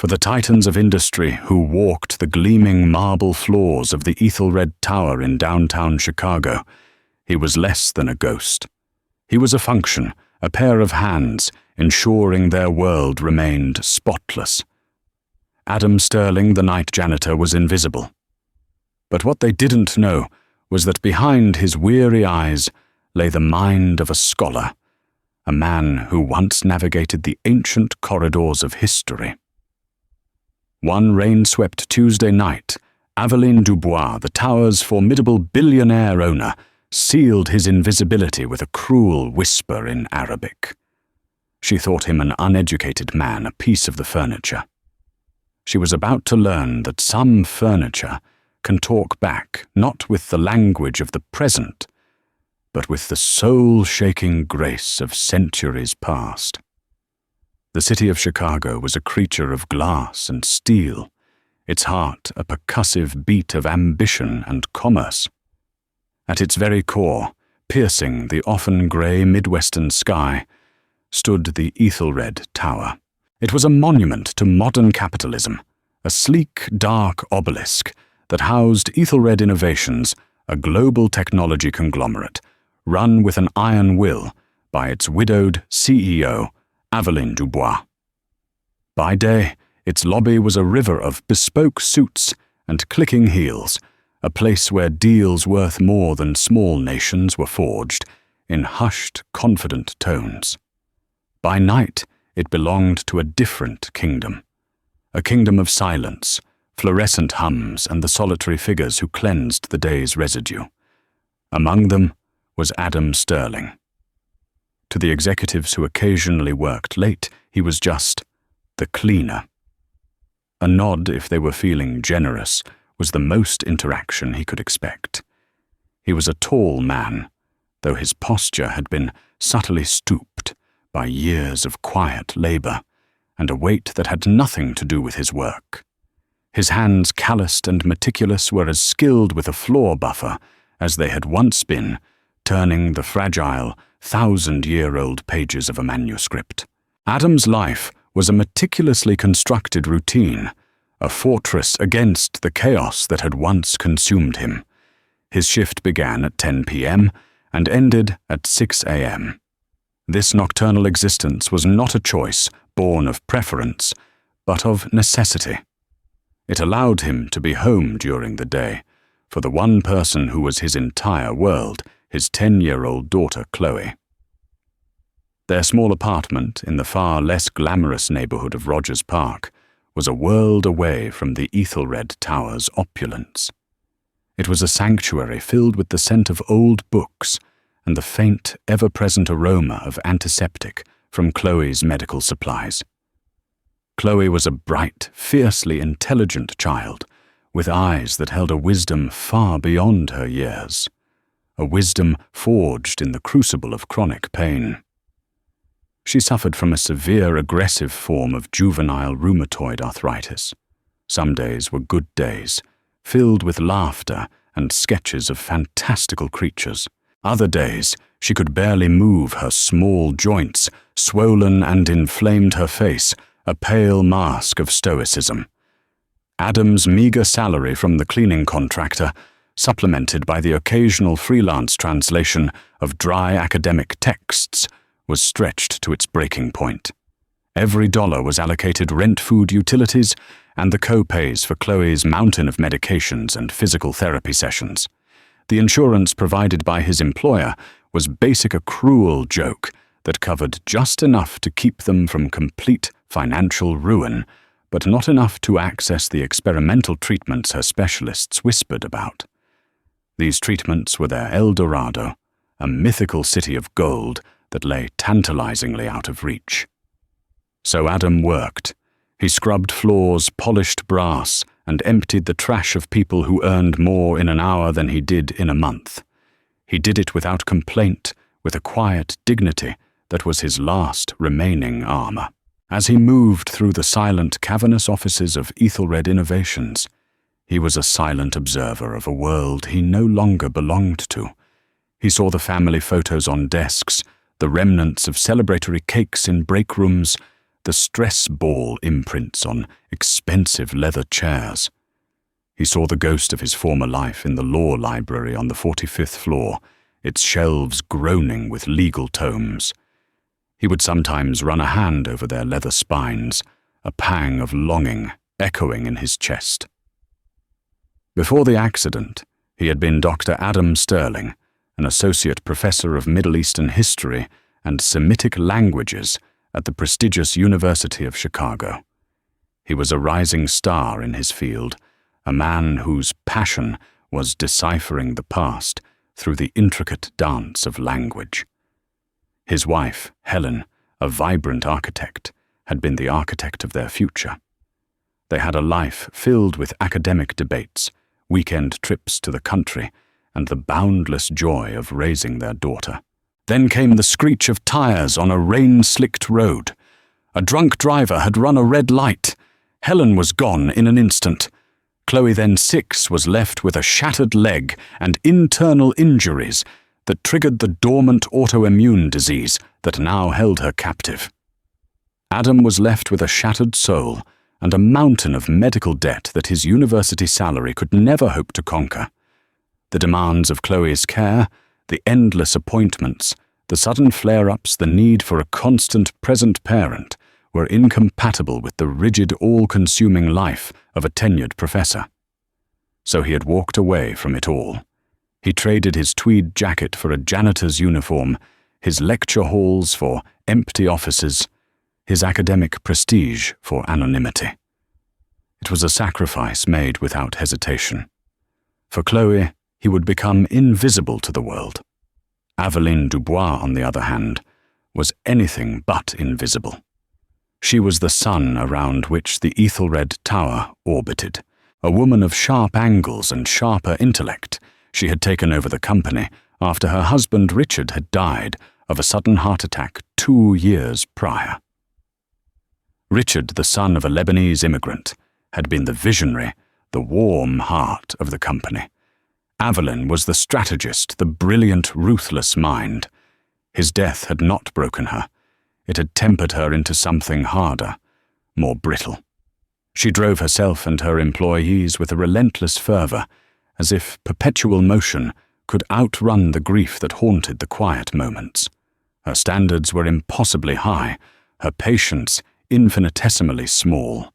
For the titans of industry who walked the gleaming marble floors of the Aethelred Tower in downtown Chicago, he was less than a ghost. He was a function, a pair of hands, ensuring their world remained spotless. Adam Sterling, the night janitor, was invisible. But what they didn't know was that behind his weary eyes lay the mind of a scholar, a man who once navigated the ancient corridors of history. One rain-swept Tuesday night, Aveline Dubois, the tower's formidable billionaire owner, sealed his invisibility with a cruel whisper in Arabic. She thought him an uneducated man, a piece of the furniture. She was about to learn that some furniture can talk back not with the language of the present, but with the soul-shaking grace of centuries past. The city of Chicago was a creature of glass and steel, its heart a percussive beat of ambition and commerce. At its very core, piercing the often grey Midwestern sky, stood the Aethelred Tower. It was a monument to modern capitalism, a sleek, dark obelisk that housed Aethelred Innovations, a global technology conglomerate, run with an iron will by its widowed CEO, Aveline Dubois. By day, its lobby was a river of bespoke suits and clicking heels, a place where deals worth more than small nations were forged in hushed, confident tones. By night, it belonged to a different kingdom, a kingdom of silence, fluorescent hums, and the solitary figures who cleansed the day's residue. Among them was Adam Sterling. To the executives who occasionally worked late, he was just the cleaner. A nod, if they were feeling generous, was the most interaction he could expect. He was a tall man, though his posture had been subtly stooped by years of quiet labor and a weight that had nothing to do with his work. His hands, calloused and meticulous, were as skilled with a floor buffer as they had once been, turning the fragile, 1,000-year-old pages of a manuscript. Adam's life was a meticulously constructed routine, a fortress against the chaos that had once consumed him. His shift began at 10 p.m. and ended at 6 a.m. This nocturnal existence was not a choice born of preference, but of necessity. It allowed him to be home during the day for the one person who was his entire world, his 10-year-old daughter Chloe. Their small apartment in the far less glamorous neighborhood of Rogers Park was a world away from the Aethelred Tower's opulence. It was a sanctuary filled with the scent of old books and the faint, ever-present aroma of antiseptic from Chloe's medical supplies. Chloe was a bright, fiercely intelligent child, with eyes that held a wisdom far beyond her years, a wisdom forged in the crucible of chronic pain. She suffered from a severe, aggressive form of juvenile rheumatoid arthritis. Some days were good days, filled with laughter and sketches of fantastical creatures. Other days, she could barely move her small joints, swollen and inflamed her face, a pale mask of stoicism. Adam's meager salary from the cleaning contractor, supplemented by the occasional freelance translation of dry academic texts, was stretched to its breaking point. Every dollar was allocated rent, food, utilities, and the co-pays for Chloe's mountain of medications and physical therapy sessions. The insurance provided by his employer was basically a cruel joke that covered just enough to keep them from complete financial ruin, but not enough to access the experimental treatments her specialists whispered about. These treatments were their El Dorado, a mythical city of gold that lay tantalizingly out of reach. So Adam worked. He scrubbed floors, polished brass, and emptied the trash of people who earned more in an hour than he did in a month. He did it without complaint, with a quiet dignity that was his last remaining armor. As he moved through the silent, cavernous offices of Aethelred Innovations, he was a silent observer of a world he no longer belonged to. He saw the family photos on desks, the remnants of celebratory cakes in break rooms, the stress ball imprints on expensive leather chairs. He saw the ghost of his former life in the law library on the 45th floor, its shelves groaning with legal tomes. He would sometimes run a hand over their leather spines, a pang of longing echoing in his chest. Before the accident, he had been Dr. Adam Sterling, an associate professor of Middle Eastern history and Semitic languages at the prestigious University of Chicago. He was a rising star in his field, a man whose passion was deciphering the past through the intricate dance of language. His wife, Helen, a vibrant architect, had been the architect of their future. They had a life filled with academic debates, weekend trips to the country, and the boundless joy of raising their daughter. Then came the screech of tires on a rain-slicked road. A drunk driver had run a red light. Helen was gone in an instant. Chloe, then 6, was left with a shattered leg and internal injuries that triggered the dormant autoimmune disease that now held her captive. Adam was left with a shattered soul and a mountain of medical debt that his university salary could never hope to conquer. The demands of Chloe's care, the endless appointments, the sudden flare-ups, the need for a constant present parent were incompatible with the rigid, all-consuming life of a tenured professor. So he had walked away from it all. He traded his tweed jacket for a janitor's uniform, his lecture halls for empty offices, his academic prestige for anonymity. It was a sacrifice made without hesitation. For Chloe, he would become invisible to the world. Aveline Dubois, on the other hand, was anything but invisible. She was the sun around which the Aethelred Tower orbited. A woman of sharp angles and sharper intellect, she had taken over the company after her husband Richard had died of a sudden heart attack 2 years prior. Richard, the son of a Lebanese immigrant, had been the visionary, the warm heart of the company. Aveline was the strategist, the brilliant, ruthless mind. His death had not broken her. It had tempered her into something harder, more brittle. She drove herself and her employees with a relentless fervor, as if perpetual motion could outrun the grief that haunted the quiet moments. Her standards were impossibly high, her patience infinitesimally small.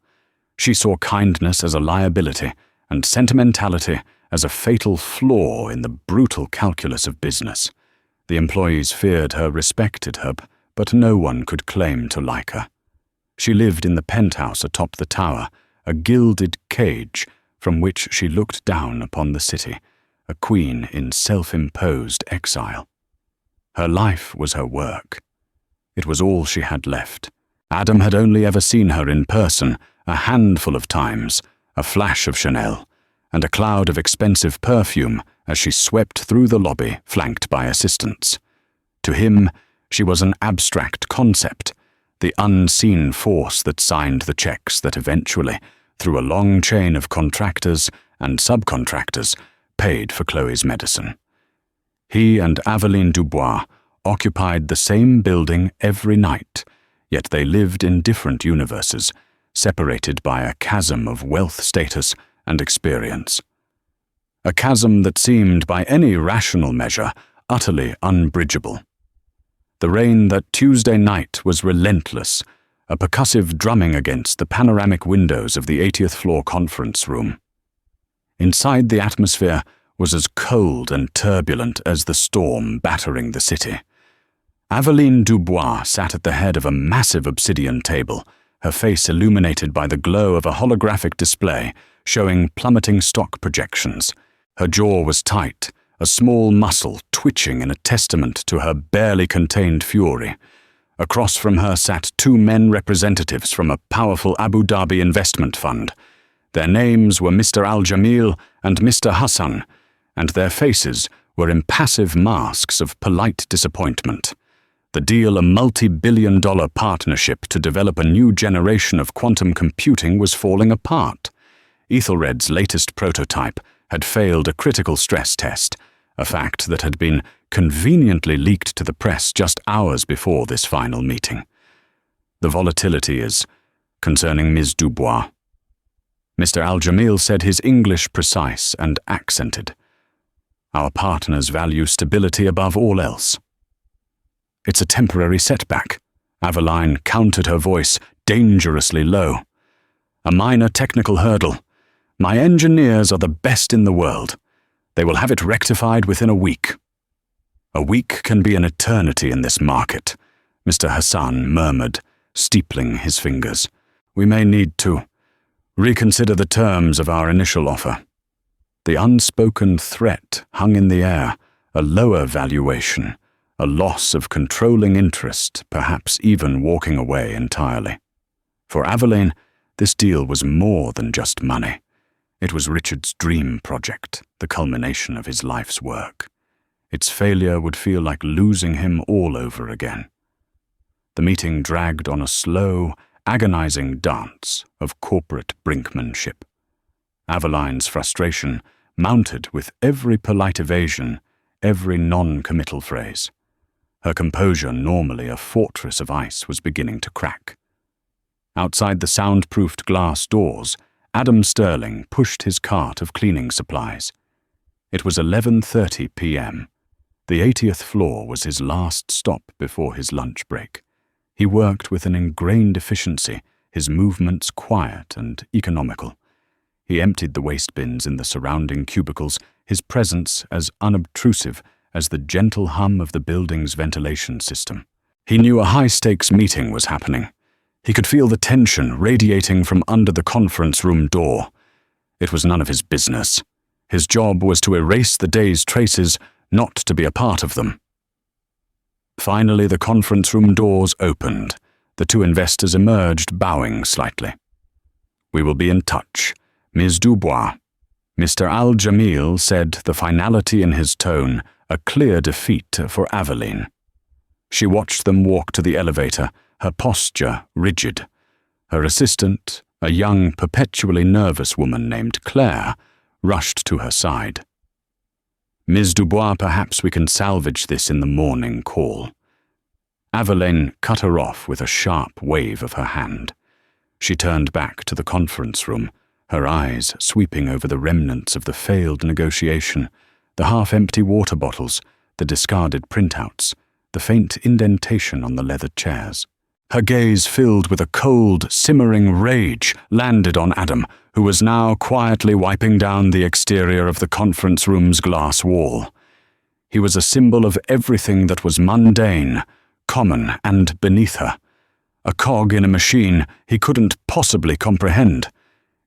She saw kindness as a liability and sentimentality as a fatal flaw in the brutal calculus of business. The employees feared her, respected her, but no one could claim to like her. She lived in the penthouse atop the tower, a gilded cage from which she looked down upon the city, a queen in self-imposed exile. Her life was her work. It was all she had left. Adam had only ever seen her in person a handful of times, a flash of Chanel, and a cloud of expensive perfume as she swept through the lobby flanked by assistants. To him, she was an abstract concept, the unseen force that signed the checks that eventually, through a long chain of contractors and subcontractors, paid for Chloe's medicine. He and Aveline Dubois occupied the same building every night, yet they lived in different universes, separated by a chasm of wealth status and experience. A chasm that seemed, by any rational measure, utterly unbridgeable. The rain that Tuesday night was relentless, a percussive drumming against the panoramic windows of the 80th floor conference room. Inside, the atmosphere was as cold and turbulent as the storm battering the city. Aveline Dubois sat at the head of a massive obsidian table, her face illuminated by the glow of a holographic display showing plummeting stock projections. Her jaw was tight, a small muscle twitching in a testament to her barely contained fury. Across from her sat 2 men representatives from a powerful Abu Dhabi investment fund. Their names were Mr. Al-Jamil and Mr. Hassan, and their faces were impassive masks of polite disappointment. The deal, a multi-billion-dollar partnership to develop a new generation of quantum computing, was falling apart. Aethelred's latest prototype had failed a critical stress test, a fact that had been conveniently leaked to the press just hours before this final meeting. The volatility is concerning Ms. Dubois. Mr. Al-Jamil said his English precise and accented. Our partners value stability above all else. It's a temporary setback. Aveline countered her voice dangerously low. A minor technical hurdle. My engineers are the best in the world. They will have it rectified within a week. A week can be an eternity in this market, Mr. Hassan murmured, steepling his fingers. We may need to reconsider the terms of our initial offer. The unspoken threat hung in the air, a lower valuation, a loss of controlling interest, perhaps even walking away entirely. For Aveline, this deal was more than just money. It was Richard's dream project, the culmination of his life's work. Its failure would feel like losing him all over again. The meeting dragged on a slow, agonizing dance of corporate brinkmanship. Aveline's frustration mounted with every polite evasion, every non-committal phrase. Her composure, normally a fortress of ice, was beginning to crack. Outside the soundproofed glass doors, Adam Sterling pushed his cart of cleaning supplies. It was 11:30 p.m. The 80th floor was his last stop before his lunch break. He worked with an ingrained efficiency, his movements quiet and economical. He emptied the waste bins in the surrounding cubicles, his presence as unobtrusive as the gentle hum of the building's ventilation system. He knew a high-stakes meeting was happening. He could feel the tension radiating from under the conference room door. It was none of his business. His job was to erase the day's traces, not to be a part of them. Finally, the conference room doors opened. The two investors emerged, bowing slightly. We will be in touch. Ms. Dubois. Mr. Al-Jamil said, the finality in his tone, a clear defeat for Aveline. She watched them walk to the elevator, her posture rigid. Her assistant, a young, perpetually nervous woman named Claire, rushed to her side. Ms. Dubois, perhaps we can salvage this in the morning call. Aveline cut her off with a sharp wave of her hand. She turned back to the conference room, her eyes sweeping over the remnants of the failed negotiation, the half-empty water bottles, the discarded printouts, the faint indentation on the leather chairs. Her gaze, filled with a cold, simmering rage, landed on Adam, who was now quietly wiping down the exterior of the conference room's glass wall. He was a symbol of everything that was mundane, common, and beneath her. A cog in a machine he couldn't possibly comprehend.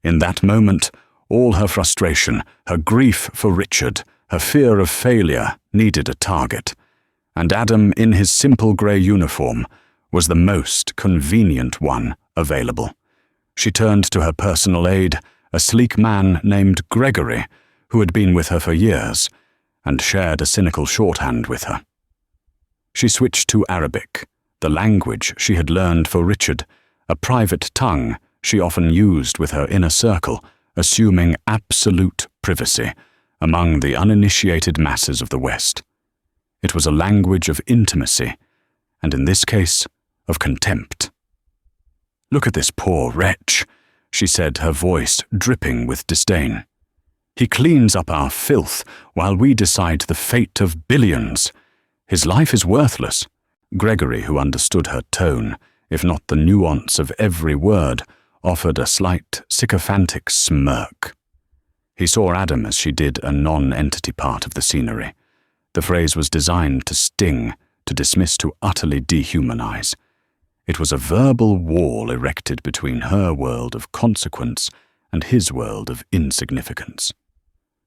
In that moment, all her frustration, her grief for Richard, her fear of failure needed a target. And Adam, in his simple grey uniform, was the most convenient one available. She turned to her personal aide, a sleek man named Gregory, who had been with her for years, and shared a cynical shorthand with her. She switched to Arabic, the language she had learned for Richard, a private tongue she often used with her inner circle, assuming absolute privacy among the uninitiated masses of the West. It was a language of intimacy, and in this case, of contempt. "Look at this poor wretch," she said, her voice dripping with disdain. "He cleans up our filth while we decide the fate of billions. His life is worthless." Gregory, who understood her tone, if not the nuance of every word, offered a slight, sycophantic smirk. He saw Adam as she did a non-entity part of the scenery. The phrase was designed to sting, to dismiss, to utterly dehumanize. It was a verbal wall erected between her world of consequence and his world of insignificance.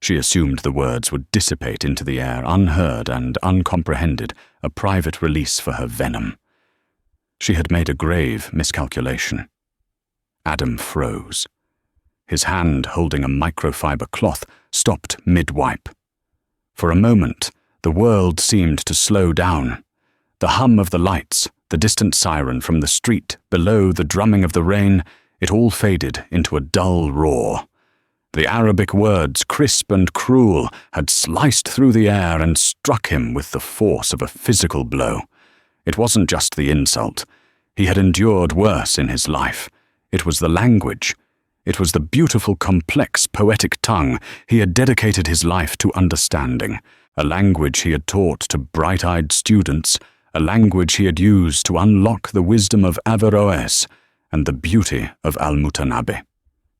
She assumed the words would dissipate into the air unheard and uncomprehended, a private release for her venom. She had made a grave miscalculation. Adam froze. His hand, holding a microfiber cloth, stopped mid-wipe. For a moment, the world seemed to slow down. The hum of the lights, the distant siren from the street below, the drumming of the rain, it all faded into a dull roar. The Arabic words, crisp and cruel, had sliced through the air and struck him with the force of a physical blow. It wasn't just the insult. He had endured worse in his life. It was the language. It was the beautiful, complex, poetic tongue he had dedicated his life to understanding, a language he had taught to bright-eyed students, a language he had used to unlock the wisdom of Averroes and the beauty of Al-Mutanabbi.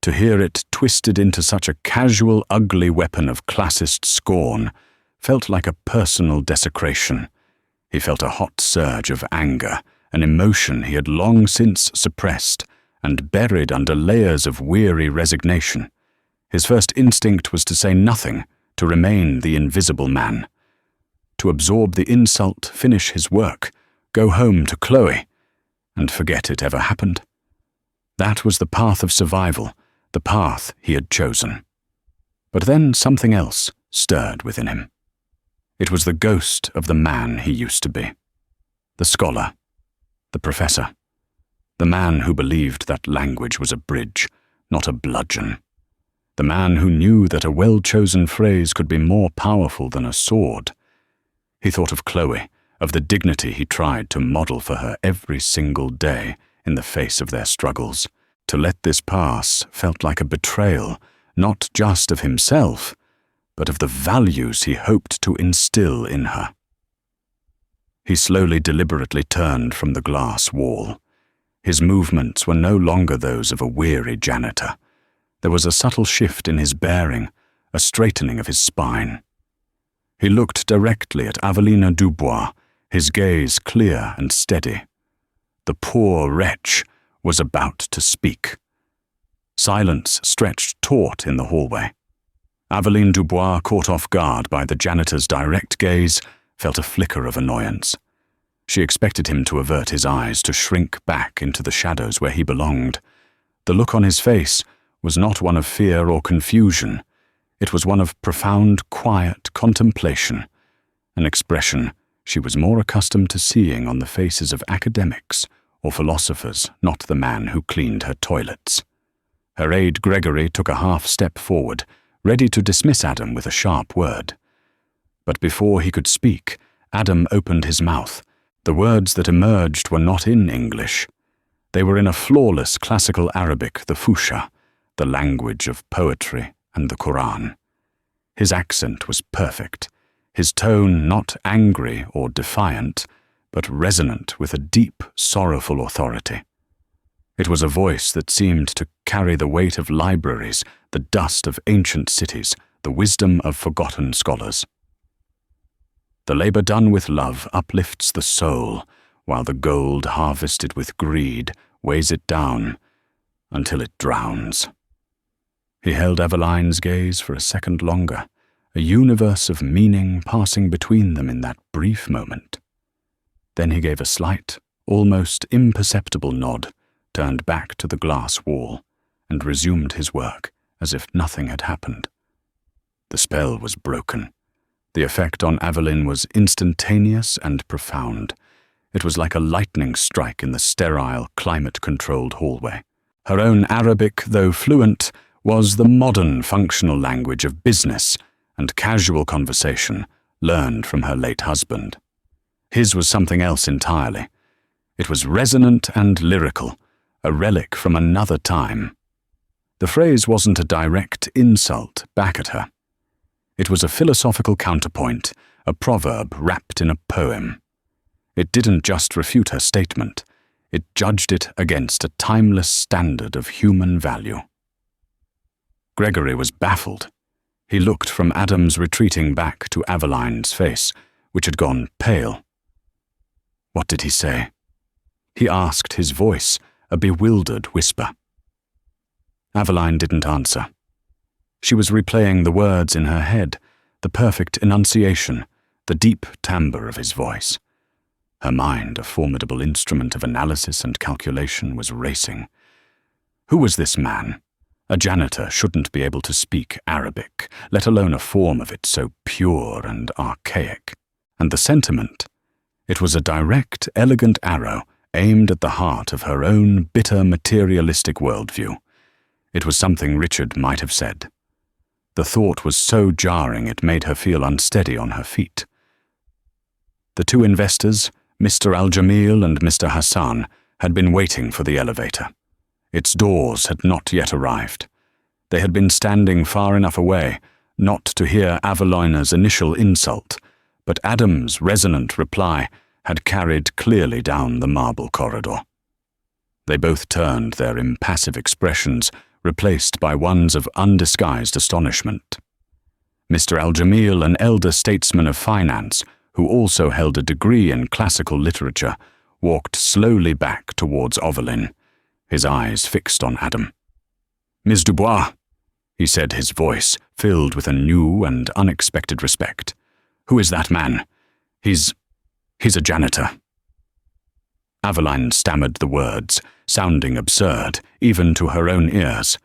To hear it twisted into such a casual, ugly weapon of classist scorn felt like a personal desecration. He felt a hot surge of anger, an emotion he had long since suppressed and buried under layers of weary resignation. His first instinct was to say nothing, to remain the invisible man, to absorb the insult, finish his work, go home to Chloe, and forget it ever happened. That was the path of survival, the path he had chosen. But then something else stirred within him. It was the ghost of the man he used to be. The scholar, the professor, the man who believed that language was a bridge, not a bludgeon. The man who knew that a well-chosen phrase could be more powerful than a sword. He thought of Chloe, of the dignity he tried to model for her every single day in the face of their struggles. To let this pass felt like a betrayal, not just of himself, but of the values he hoped to instill in her. He slowly, deliberately turned from the glass wall. His movements were no longer those of a weary janitor. There was a subtle shift in his bearing, a straightening of his spine. He looked directly at Aveline Dubois, his gaze clear and steady. The poor wretch was about to speak. Silence stretched taut in the hallway. Aveline Dubois, caught off guard by the janitor's direct gaze, felt a flicker of annoyance. She expected him to avert his eyes, to shrink back into the shadows where he belonged. The look on his face was not one of fear or confusion. It was one of profound, quiet contemplation, an expression she was more accustomed to seeing on the faces of academics or philosophers, not the man who cleaned her toilets. Her aide Gregory took a half step forward, ready to dismiss Adam with a sharp word. But before he could speak, Adam opened his mouth. The words that emerged were not in English. They were in a flawless classical Arabic, the Fusha, the language of poetry and the Quran. His accent was perfect, his tone not angry or defiant, but resonant with a deep, sorrowful authority. It was a voice that seemed to carry the weight of libraries, the dust of ancient cities, the wisdom of forgotten scholars. The labor done with love uplifts the soul, while the gold harvested with greed weighs it down until it drowns. He held Eveline's gaze for a second longer, a universe of meaning passing between them in that brief moment. Then he gave a slight, almost imperceptible nod, turned back to the glass wall, and resumed his work as if nothing had happened. The spell was broken. The effect on Aveline was instantaneous and profound. It was like a lightning strike in the sterile, climate-controlled hallway. Her own Arabic, though fluent, was the modern functional language of business and casual conversation learned from her late husband. His was something else entirely. It was resonant and lyrical, a relic from another time. The phrase wasn't a direct insult back at her. It was a philosophical counterpoint, a proverb wrapped in a poem. It didn't just refute her statement, it judged it against a timeless standard of human value. Gregory was baffled. He looked from Adam's retreating back to Aveline's face, which had gone pale. What did he say? He asked, his voice a bewildered whisper. Aveline didn't answer. She was replaying the words in her head, the perfect enunciation, the deep timbre of his voice. Her mind, a formidable instrument of analysis and calculation, was racing. Who was this man? A janitor shouldn't be able to speak Arabic, let alone a form of it so pure and archaic. And the sentiment? It was a direct, elegant arrow aimed at the heart of her own bitter materialistic worldview. It was something Richard might have said. The thought was so jarring it made her feel unsteady on her feet. The two investors, Mr. Al-Jamil and Mr. Hassan, had been waiting for the elevator. Its doors had not yet arrived. They had been standing far enough away not to hear Aveline's initial insult, but Adam's resonant reply had carried clearly down the marble corridor. They both turned, their impassive expressions replaced by ones of undisguised astonishment. Mr. Al-Jamil, an elder statesman of finance, who also held a degree in classical literature, walked slowly back towards Aveline, his eyes fixed on Adam. "Ms. Dubois," he said, his voice filled with a new and unexpected respect. "Who is that man? He's a janitor." Aveline stammered the words, sounding absurd, even to her own ears.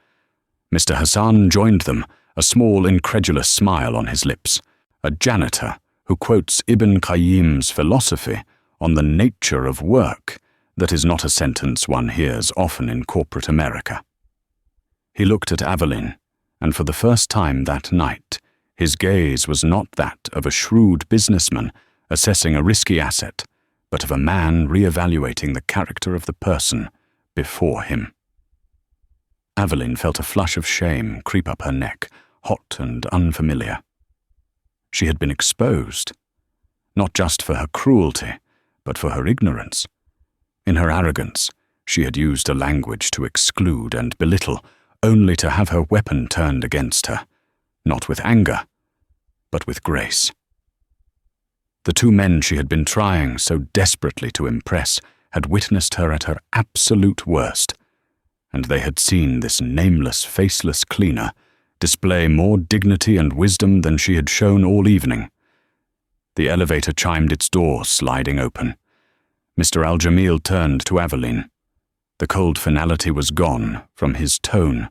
Mr. Hassan joined them, a small incredulous smile on his lips. A janitor who quotes Ibn Qayyim's philosophy on the nature of work. That is not a sentence one hears often in corporate America. He looked at Aveline, and for the first time that night, his gaze was not that of a shrewd businessman assessing a risky asset, but of a man re-evaluating the character of the person before him. Aveline felt a flush of shame creep up her neck, hot and unfamiliar. She had been exposed, not just for her cruelty, but for her ignorance. In her arrogance, she had used a language to exclude and belittle, only to have her weapon turned against her, not with anger, but with grace. The two men she had been trying so desperately to impress had witnessed her at her absolute worst, and they had seen this nameless, faceless cleaner display more dignity and wisdom than she had shown all evening. The elevator chimed its door, sliding open. Mr. Al-Jamil turned to Aveline. The cold finality was gone from his tone,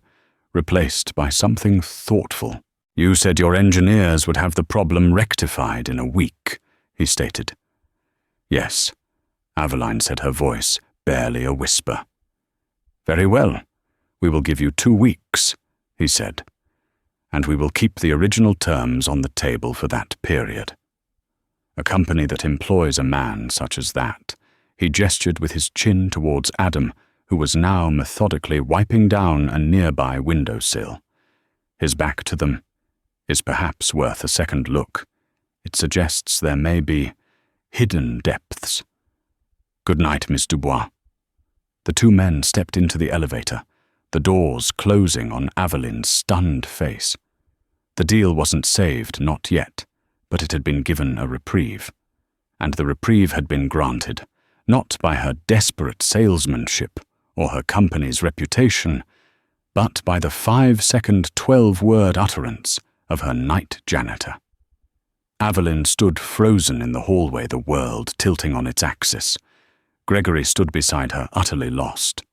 replaced by something thoughtful. "You said your engineers would have the problem rectified in a week," he stated. "Yes," Aveline said, her voice barely a whisper. "Very well. We will give you 2 weeks," he said, "and we will keep the original terms on the table for that period." A company that employs a man such as that, he gestured with his chin towards Adam, who was now methodically wiping down a nearby windowsill. His back to them is perhaps worth a second look. It suggests there may be hidden depths. "Good night, Miss Dubois." The two men stepped into the elevator, the doors closing on Aveline's stunned face. The deal wasn't saved, not yet, but it had been given a reprieve. And the reprieve had been granted, not by her desperate salesmanship or her company's reputation, but by the 5-second 12-word utterance of her night janitor. Aveline stood frozen in the hallway, the world tilting on its axis. Gregory stood beside her, utterly lost.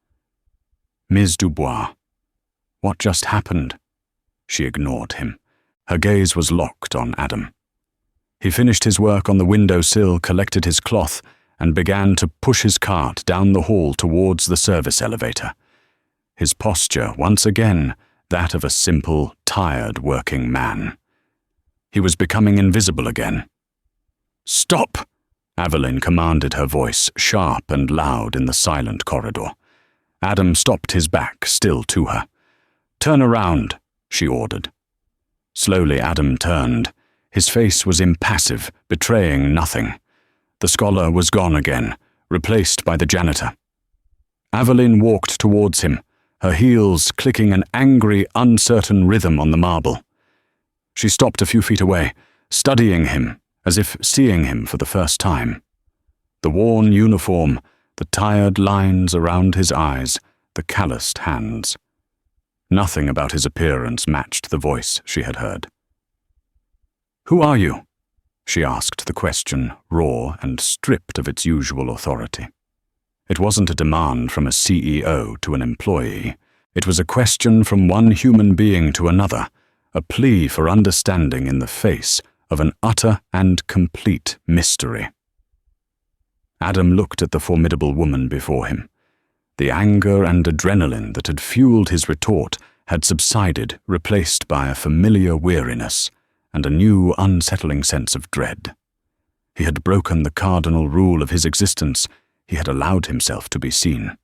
"Ms. Dubois, what just happened?" She ignored him. Her gaze was locked on Adam. He finished his work on the windowsill, collected his cloth, and began to push his cart down the hall towards the service elevator. His posture, once again, that of a simple, tired working man. He was becoming invisible again. "Stop!" Aveline commanded, her voice sharp and loud in the silent corridor. Adam stopped, his back still to her. "Turn around," she ordered. Slowly Adam turned. His face was impassive, betraying nothing. The scholar was gone again, replaced by the janitor. Aveline walked towards him, her heels clicking an angry, uncertain rhythm on the marble. She stopped a few feet away, studying him, as if seeing him for the first time. The worn uniform, the tired lines around his eyes, the calloused hands. Nothing about his appearance matched the voice she had heard. "Who are you?" She asked the question, raw and stripped of its usual authority. It wasn't a demand from a CEO to an employee. It was a question from one human being to another, a plea for understanding in the face of an utter and complete mystery. Adam looked at the formidable woman before him. The anger and adrenaline that had fueled his retort had subsided, replaced by a familiar weariness and a new, unsettling sense of dread. He had broken the cardinal rule of his existence. he had allowed himself to be seen.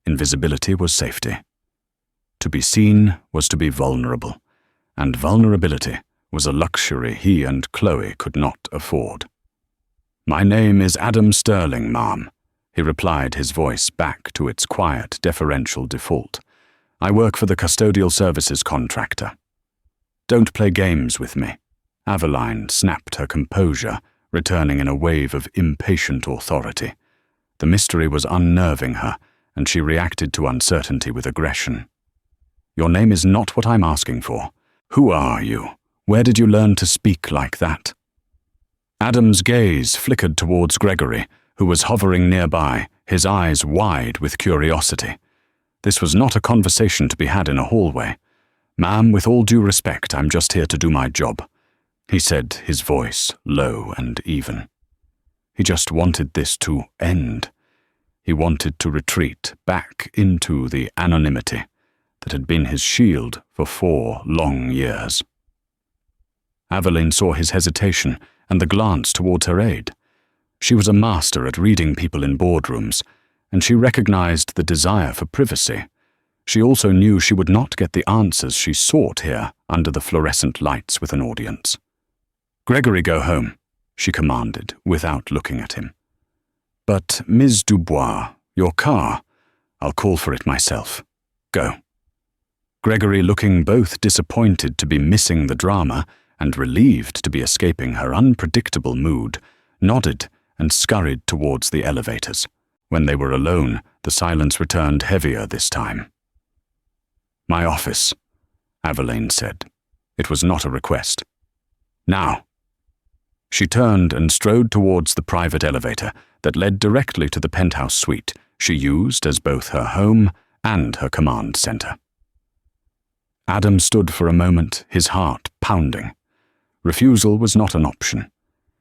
Invisibility was safety. To be seen was to be vulnerable, and vulnerability was a luxury he and Chloe could not afford. "My name is Adam Sterling, ma'am," he replied, his voice back to its quiet, deferential default. "I work for the custodial services contractor." "Don't play games with me." Aveline snapped her composure, returning in a wave of impatient authority. The mystery was unnerving her, and she reacted to uncertainty with aggression. "Your name is not what I'm asking for. Who are you? Where did you learn to speak like that?" Adam's gaze flickered towards Gregory, who was hovering nearby, his eyes wide with curiosity. This was not a conversation to be had in a hallway. "Ma'am, with all due respect, I'm just here to do my job," he said, his voice low and even. He just wanted this to end. He wanted to retreat back into the anonymity that had been his shield for 4 long years. Aveline saw his hesitation and the glance towards her aide. She was a master at reading people in boardrooms, and she recognized the desire for privacy. She also knew she would not get the answers she sought here under the fluorescent lights with an audience. "Gregory, go home," she commanded, without looking at him. "But, Ms. Dubois, your car. I'll call for it myself. Go." Gregory, looking both disappointed to be missing the drama and relieved to be escaping her unpredictable mood, nodded and scurried towards the elevators. When they were alone, the silence returned heavier this time. "My office," Aveline said. It was not a request. "Now." She turned and strode towards the private elevator that led directly to the penthouse suite she used as both her home and her command center. Adam stood for a moment, his heart pounding. Refusal was not an option.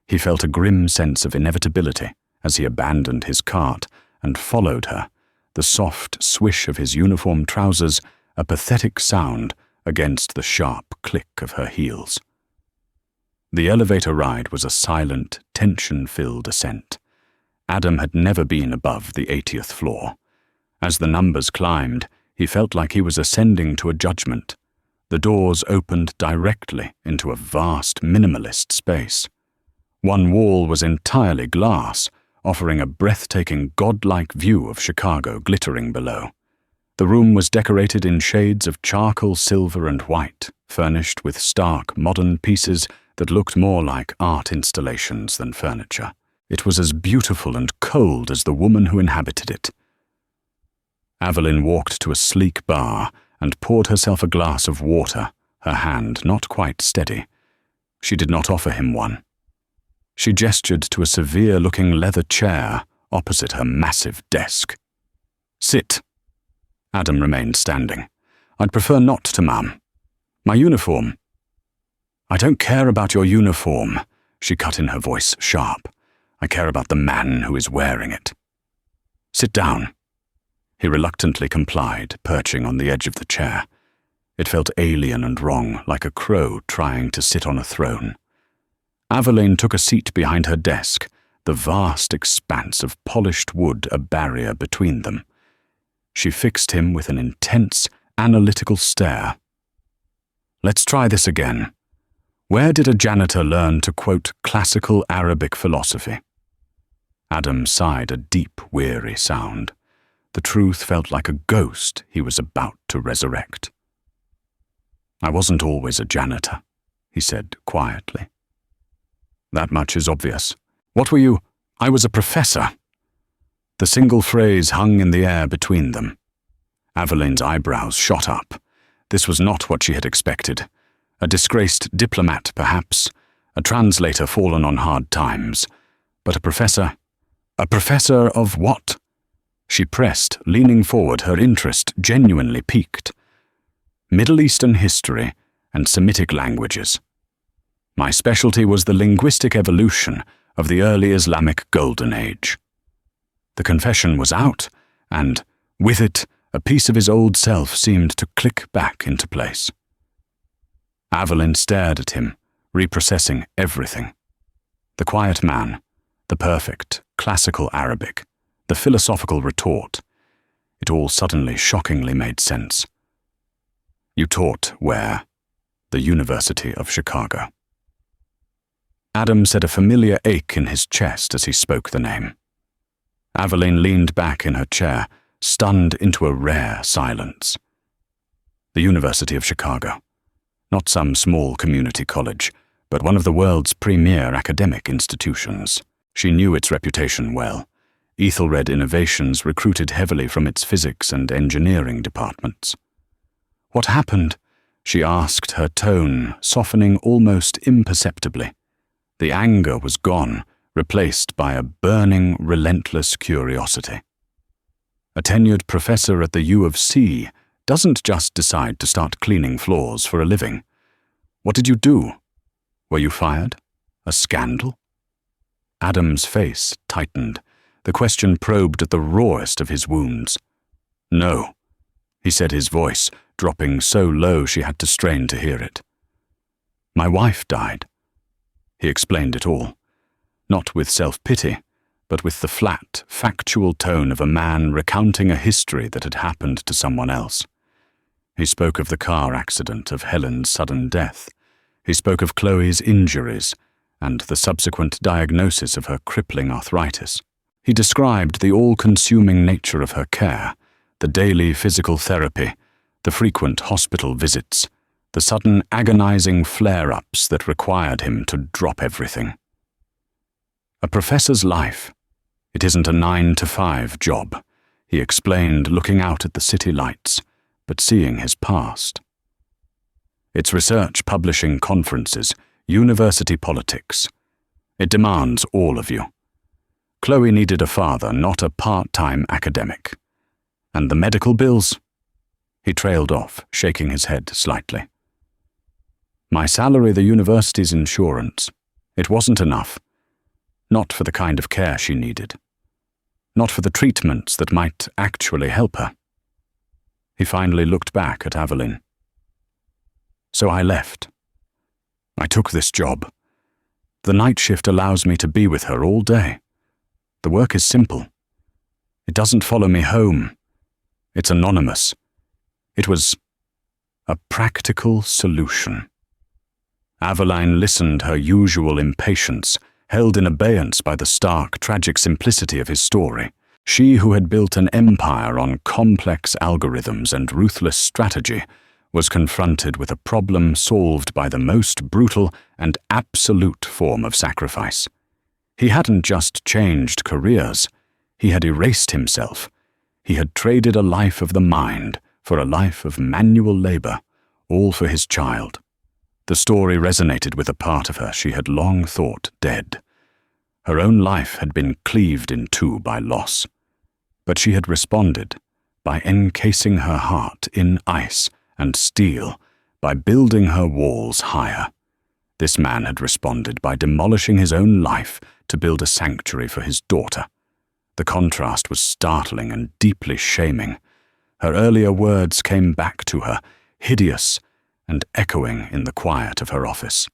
He felt a grim sense of inevitability as he abandoned his cart and followed her, the soft swish of his uniform trousers a pathetic sound against the sharp click of her heels. The elevator ride was a silent, tension-filled ascent. Adam had never been above the 80th floor. As the numbers climbed, he felt like he was ascending to a judgment. The doors opened directly into a vast, minimalist space. One wall was entirely glass, offering a breathtaking, godlike view of Chicago glittering below. The room was decorated in shades of charcoal, silver, and white, furnished with stark, modern pieces that looked more like art installations than furniture. It was as beautiful and cold as the woman who inhabited it. Aveline walked to a sleek bar and poured herself a glass of water, her hand not quite steady. She did not offer him one. She gestured to a severe-looking leather chair opposite her massive desk. "Sit." Adam remained standing. "I'd prefer not to, ma'am. My uniform." "I don't care about your uniform," she cut in, her voice sharp. "I care about the man who is wearing it." "Sit down." He reluctantly complied, perching on the edge of the chair. It felt alien and wrong, like a crow trying to sit on a throne. Aveline took a seat behind her desk, the vast expanse of polished wood a barrier between them. She fixed him with an intense, analytical stare. "Let's try this again. Where did a janitor learn to quote classical Arabic philosophy?" Adam sighed a deep, weary sound. The truth felt like a ghost he was about to resurrect. "I wasn't always a janitor," he said quietly. "That much is obvious. What were you?" "I was a professor." The single phrase hung in the air between them. Aveline's eyebrows shot up. This was not what she had expected. A disgraced diplomat, perhaps, a translator fallen on hard times. But a professor? A professor of what? She pressed, leaning forward, her interest genuinely piqued. "Middle Eastern history and Semitic languages. My specialty was the linguistic evolution of the early Islamic Golden Age." The confession was out, and, with it, a piece of his old self seemed to click back into place. Aveline stared at him, reprocessing everything. The quiet man, the perfect, classical Arabic, the philosophical retort. It all suddenly shockingly made sense. You taught where? The University of Chicago. Adam said a familiar ache in his chest as he spoke the name. Aveline leaned back in her chair, stunned into a rare silence. The University of Chicago. Not some small community college, but one of the world's premier academic institutions. She knew its reputation well. Aethelred Innovations recruited heavily from its physics and engineering departments. What happened? She asked, her tone softening almost imperceptibly. The anger was gone, replaced by a burning, relentless curiosity. A tenured professor at the U of C doesn't just decide to start cleaning floors for a living. What did you do? Were you fired? A scandal? Adam's face tightened. The question probed at the rawest of his wounds. No, he said, his voice dropping so low she had to strain to hear it. My wife died. He explained it all, not with self-pity, but with the flat, factual tone of a man recounting a history that had happened to someone else. He spoke of the car accident, of Helen's sudden death. He spoke of Chloe's injuries and the subsequent diagnosis of her crippling arthritis. He described the all-consuming nature of her care, the daily physical therapy, the frequent hospital visits, the sudden agonizing flare-ups that required him to drop everything. A professor's life. It isn't a 9-to-5 job, he explained, looking out at the city lights, but seeing his past. It's research, publishing, conferences, university politics. It demands all of you. Chloe needed a father, not a part-time academic. And the medical bills? He trailed off, shaking his head slightly. My salary, the university's insurance. It wasn't enough. Not for the kind of care she needed. Not for the treatments that might actually help her. He finally looked back at Aveline. So I left. I took this job. The night shift allows me to be with her all day. The work is simple. It doesn't follow me home. It's anonymous. It was a practical solution. Aveline listened, her usual impatience, held in abeyance by the stark, tragic simplicity of his story. She who had built an empire on complex algorithms and ruthless strategy was confronted with a problem solved by the most brutal and absolute form of sacrifice. He hadn't just changed careers. He had erased himself. He had traded a life of the mind for a life of manual labor, all for his child. The story resonated with a part of her she had long thought dead. Her own life had been cleaved in two by loss. But she had responded by encasing her heart in ice and steel, by building her walls higher. This man had responded by demolishing his own life to build a sanctuary for his daughter. The contrast was startling and deeply shaming. Her earlier words came back to her, hideous and echoing in the quiet of her office.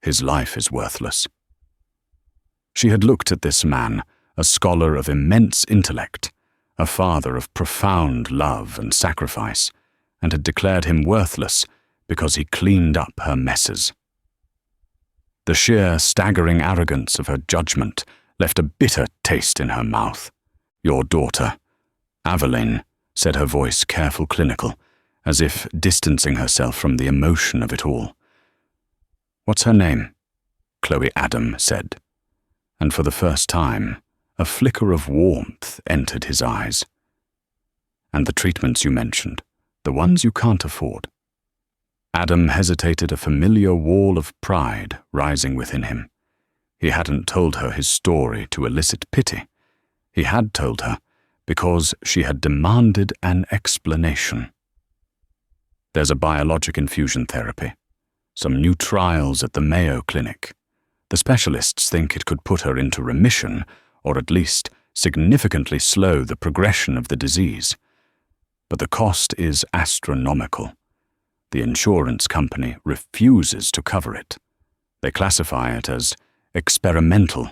His life is worthless. She had looked at this man, a scholar of immense intellect, a father of profound love and sacrifice, and had declared him worthless because he cleaned up her messes. The sheer, staggering arrogance of her judgment left a bitter taste in her mouth. Your daughter, Aveline, said, her voice careful, clinical, as if distancing herself from the emotion of it all. What's her name? Chloe Adam said, and for the first time, a flicker of warmth entered his eyes. And the treatments you mentioned, the ones you can't afford. Adam hesitated, a familiar wall of pride rising within him. He hadn't told her his story to elicit pity. He had told her because she had demanded an explanation. There's a biologic infusion therapy. Some new trials at the Mayo Clinic. The specialists think it could put her into remission, or at least significantly slow the progression of the disease. But the cost is astronomical. The insurance company refuses to cover it. They classify it as experimental.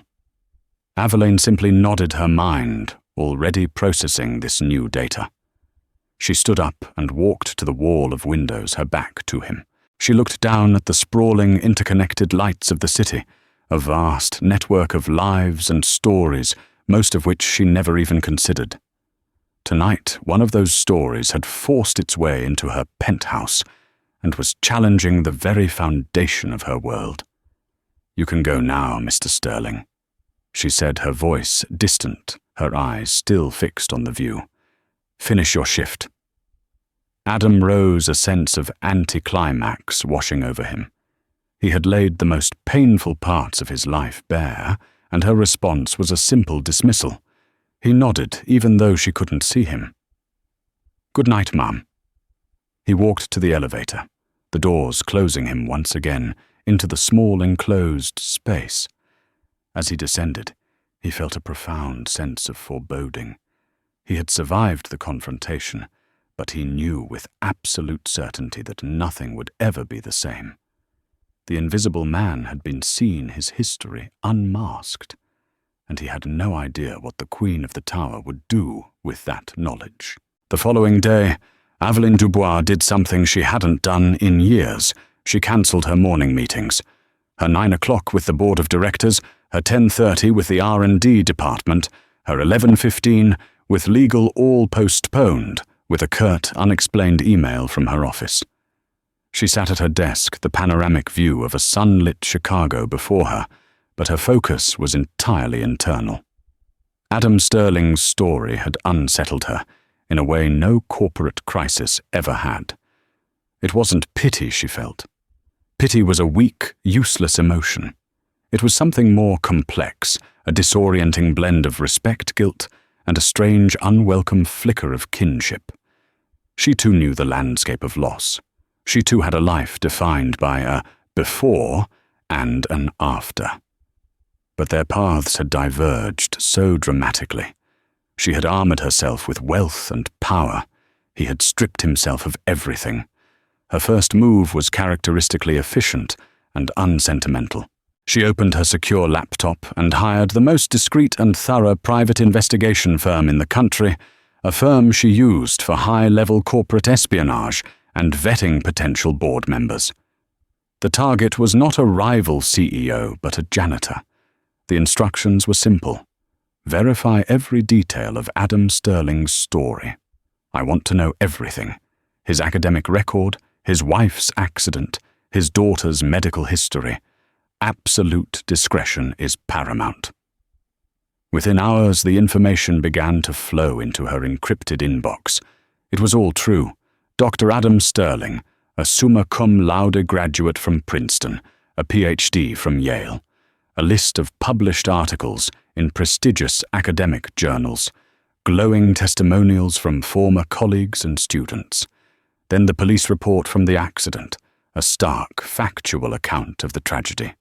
Aveline simply nodded her mind, already processing this new data. She stood up and walked to the wall of windows, her back to him. She looked down at the sprawling, interconnected lights of the city, a vast network of lives and stories, most of which she never even considered. Tonight, one of those stories had forced its way into her penthouse and was challenging the very foundation of her world. "You can go now, Mr. Sterling," she said, her voice distant, her eyes still fixed on the view. "Finish your shift." Adam rose, a sense of anticlimax washing over him. He had laid the most painful parts of his life bare, and her response was a simple dismissal. He nodded, even though she couldn't see him. "Good night, Mum." He walked to the elevator, the doors closing him once again into the small enclosed space. As he descended, he felt a profound sense of foreboding. He had survived the confrontation, but he knew with absolute certainty that nothing would ever be the same. The Invisible Man had been seen his history unmasked, and he had no idea what the Queen of the Tower would do with that knowledge. The following day, Aveline Dubois did something she hadn't done in years. She cancelled her morning meetings. Her 9 o'clock with the board of directors, her 10:30 with the R&D department, her 11:15 with legal all postponed, with a curt, unexplained email from her office. She sat at her desk, the panoramic view of a sunlit Chicago before her, but her focus was entirely internal. Adam Sterling's story had unsettled her in a way no corporate crisis ever had. It wasn't pity she felt. Pity was a weak, useless emotion. It was something more complex, a disorienting blend of respect, guilt, and a strange, unwelcome flicker of kinship. She too knew the landscape of loss. She too had a life defined by a before and an after. But their paths had diverged so dramatically. She had armored herself with wealth and power. He had stripped himself of everything. Her first move was characteristically efficient and unsentimental. She opened her secure laptop and hired the most discreet and thorough private investigation firm in the country, a firm she used for high-level corporate espionage and vetting potential board members. The target was not a rival CEO, but a janitor. The instructions were simple. Verify every detail of Adam Sterling's story. I want to know everything. His academic record, his wife's accident, his daughter's medical history. Absolute discretion is paramount. Within hours, the information began to flow into her encrypted inbox. It was all true. Dr. Adam Sterling, a summa cum laude graduate from Princeton, a PhD from Yale. A list of published articles in prestigious academic journals, glowing testimonials from former colleagues and students. Then the police report from the accident, a stark, factual account of the tragedy.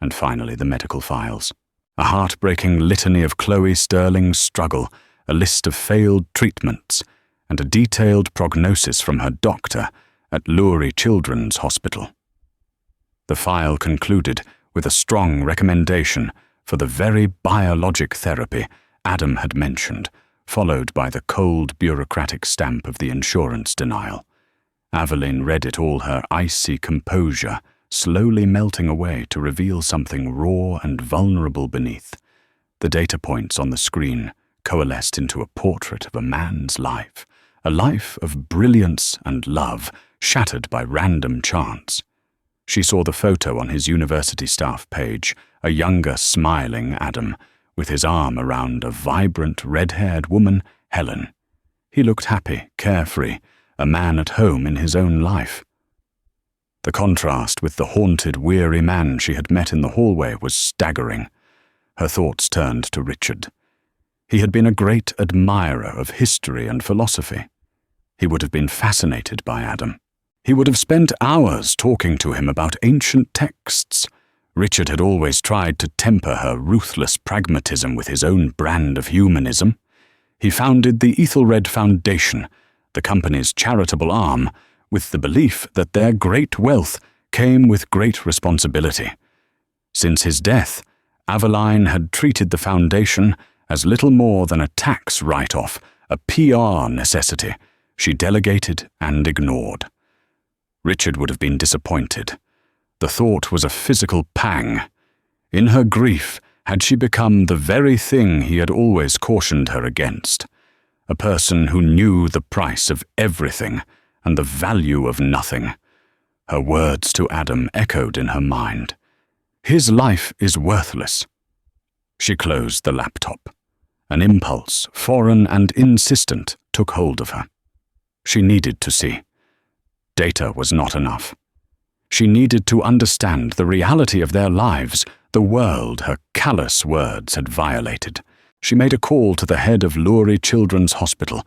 And finally the medical files. A heartbreaking litany of Chloe Sterling's struggle, a list of failed treatments, and a detailed prognosis from her doctor at Lurie Children's Hospital. The file concluded with a strong recommendation for the very biologic therapy Adam had mentioned, followed by the cold bureaucratic stamp of the insurance denial. Aveline read it, all her icy composure slowly melting away to reveal something raw and vulnerable beneath. The data points on the screen coalesced into a portrait of a man's life, a life of brilliance and love, shattered by random chance. She saw the photo on his university staff page, a younger, smiling Adam, with his arm around a vibrant, red-haired woman, Helen. He looked happy, carefree, a man at home in his own life. The contrast with the haunted, weary man she had met in the hallway was staggering. Her thoughts turned to Richard. He had been a great admirer of history and philosophy. He would have been fascinated by Adam. He would have spent hours talking to him about ancient texts. Richard had always tried to temper her ruthless pragmatism with his own brand of humanism. He founded the Aethelred Foundation, the company's charitable arm, with the belief that their great wealth came with great responsibility. Since his death, Aveline had treated the foundation as little more than a tax write-off, a PR necessity she delegated and ignored. Richard would have been disappointed. The thought was a physical pang. In her grief, had she become the very thing he had always cautioned her against? A person who knew the price of everything and the value of nothing. Her words to Adam echoed in her mind. His life is worthless. She closed the laptop. An impulse, foreign and insistent, took hold of her. She needed to see. Data was not enough. She needed to understand the reality of their lives, the world her callous words had violated. She made a call to the head of Lurie Children's Hospital,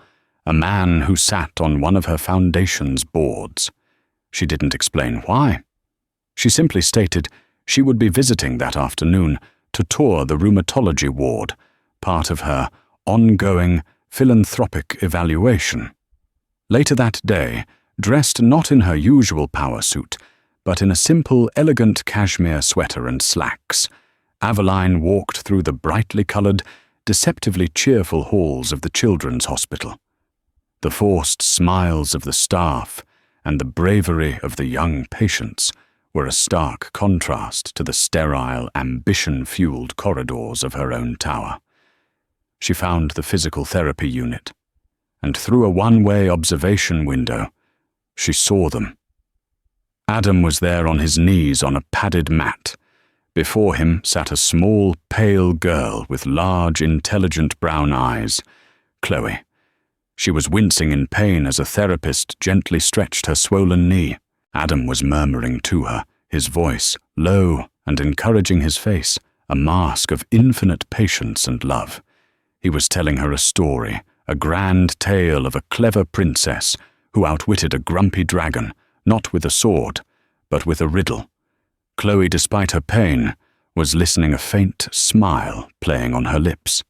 a man who sat on one of her foundation's boards. She didn't explain why. She simply stated she would be visiting that afternoon to tour the rheumatology ward, part of her ongoing philanthropic evaluation. Later that day, dressed not in her usual power suit, but in a simple, elegant cashmere sweater and slacks, Aveline walked through the brightly coloured, deceptively cheerful halls of the children's hospital. The forced smiles of the staff and the bravery of the young patients were a stark contrast to the sterile, ambition-fueled corridors of her own tower. She found the physical therapy unit, and through a one-way observation window, she saw them. Adam was there on his knees on a padded mat. Before him sat a small, pale girl with large, intelligent brown eyes, Chloe. She was wincing in pain as a therapist gently stretched her swollen knee. Adam was murmuring to her, his voice low and encouraging his face, a mask of infinite patience and love. He was telling her a story, a grand tale of a clever princess who outwitted a grumpy dragon, not with a sword, but with a riddle. Chloe, despite her pain, was listening, a faint smile playing on her lips.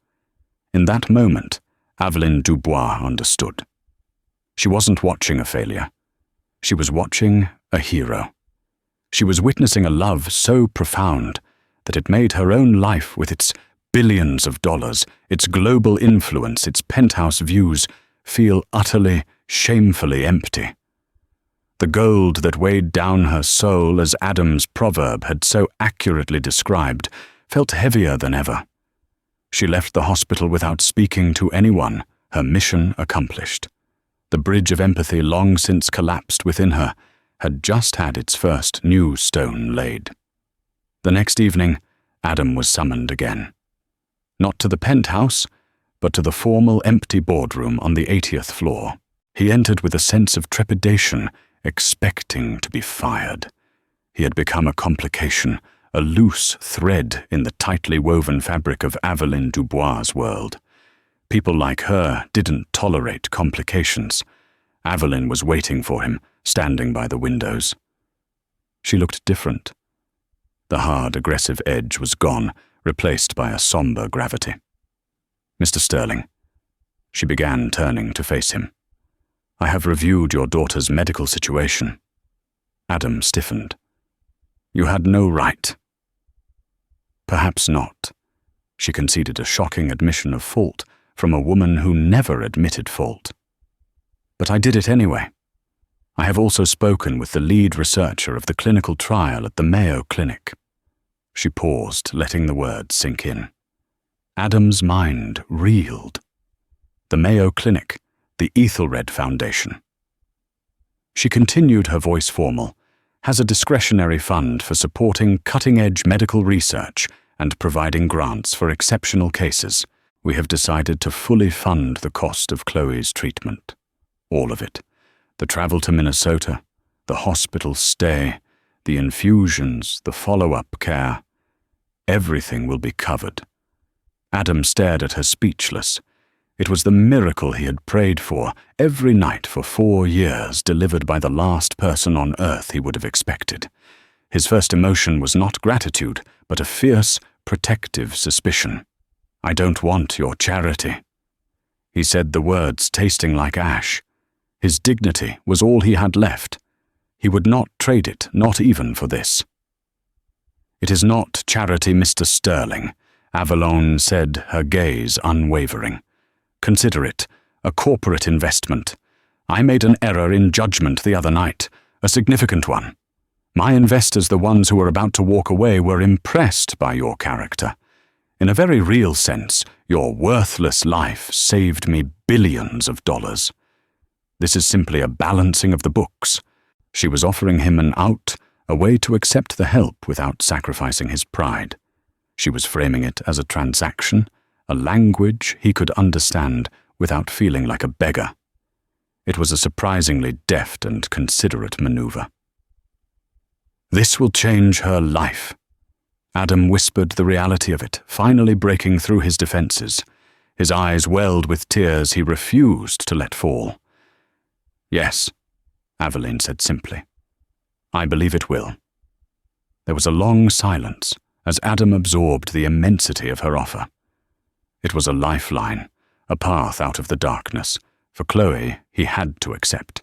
In that moment, Aveline Dubois understood. She wasn't watching a failure. She was watching a hero. She was witnessing a love so profound that it made her own life, with its billions of dollars, its global influence, its penthouse views, feel utterly, shamefully empty. The gold that weighed down her soul, as Adam's proverb had so accurately described, felt heavier than ever. She left the hospital without speaking to anyone, her mission accomplished. The bridge of empathy, long since collapsed within her, had just had its first new stone laid. The next evening, Adam was summoned again. Not to the penthouse, but to the formal empty boardroom on the 80th floor. He entered with a sense of trepidation, expecting to be fired. He had become a complication, a loose thread in the tightly woven fabric of Aveline Dubois' world. People like her didn't tolerate complications. Aveline was waiting for him, standing by the windows. She looked different. The hard, aggressive edge was gone, replaced by a somber gravity. "Mr. Sterling," she began, turning to face him. "I have reviewed your daughter's medical situation." Adam stiffened. "You had no right." "Perhaps not." She conceded a shocking admission of fault from a woman who never admitted fault. "But I did it anyway. I have also spoken with the lead researcher of the clinical trial at the Mayo Clinic." She paused, letting the words sink in. Adam's mind reeled. The Mayo Clinic, the Aethelred Foundation. She continued, her voice formal, "has a discretionary fund for supporting cutting-edge medical research and providing grants for exceptional cases. We have decided to fully fund the cost of Chloe's treatment. All of it. The travel to Minnesota, the hospital stay, the infusions, the follow-up care. Everything will be covered." Adam stared at her, speechless. It was the miracle he had prayed for every night for 4 years, delivered by the last person on earth he would have expected. His first emotion was not gratitude, but a fierce, protective suspicion. "I don't want your charity." He said the words tasting like ash. His dignity was all he had left. He would not trade it, not even for this. "It is not charity, Mr. Sterling," Aveline said, her gaze unwavering. "Consider it a corporate investment. I made an error in judgment the other night, a significant one. My investors, the ones who were about to walk away, were impressed by your character. In a very real sense, your worthless life saved me billions of dollars. This is simply a balancing of the books." She was offering him an out, a way to accept the help without sacrificing his pride. She was framing it as a transaction, a language he could understand without feeling like a beggar. It was a surprisingly deft and considerate maneuver. "This will change her life." Adam whispered the reality of it, finally breaking through his defenses. His eyes welled with tears he refused to let fall. "Yes," Aveline said simply. "I believe it will." There was a long silence as Adam absorbed the immensity of her offer. It was a lifeline, a path out of the darkness. For Chloe, he had to accept.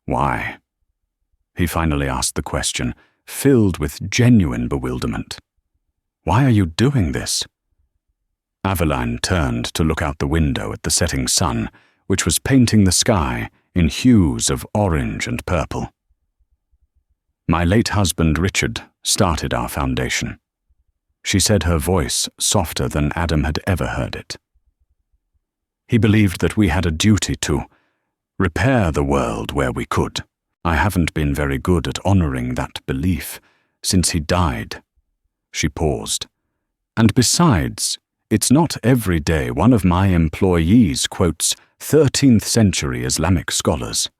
"Why?" He finally asked the question, filled with genuine bewilderment. "Why are you doing this?" Aveline turned to look out the window at the setting sun, which was painting the sky in hues of orange and purple. "My late husband, Richard, started our foundation." She said, her voice softer than Adam had ever heard it. "He believed that we had a duty to repair the world where we could. I haven't been very good at honoring that belief since he died." She paused. "And besides, it's not every day one of my employees quotes 13th century Islamic scholars.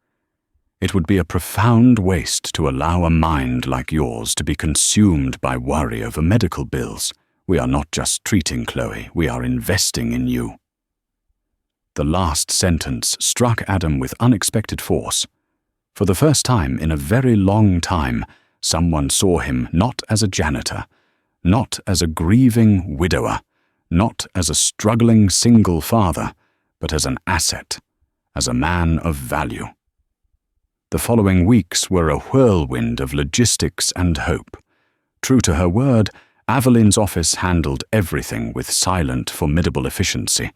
It would be a profound waste to allow a mind like yours to be consumed by worry over medical bills. We are not just treating Chloe, we are investing in you." The last sentence struck Adam with unexpected force. For the first time in a very long time, someone saw him not as a janitor, not as a grieving widower, not as a struggling single father, but as an asset, as a man of value. The following weeks were a whirlwind of logistics and hope. True to her word, Aveline's office handled everything with silent, formidable efficiency.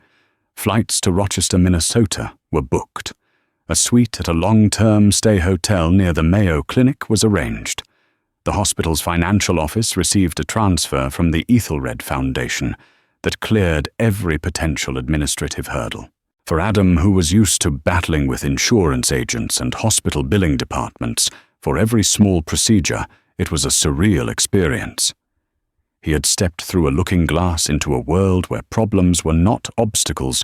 Flights to Rochester, Minnesota were booked. A suite at a long-term stay hotel near the Mayo Clinic was arranged. The hospital's financial office received a transfer from the Aethelred Foundation that cleared every potential administrative hurdle. For Adam, who was used to battling with insurance agents and hospital billing departments for every small procedure, it was a surreal experience. He had stepped through a looking glass into a world where problems were not obstacles,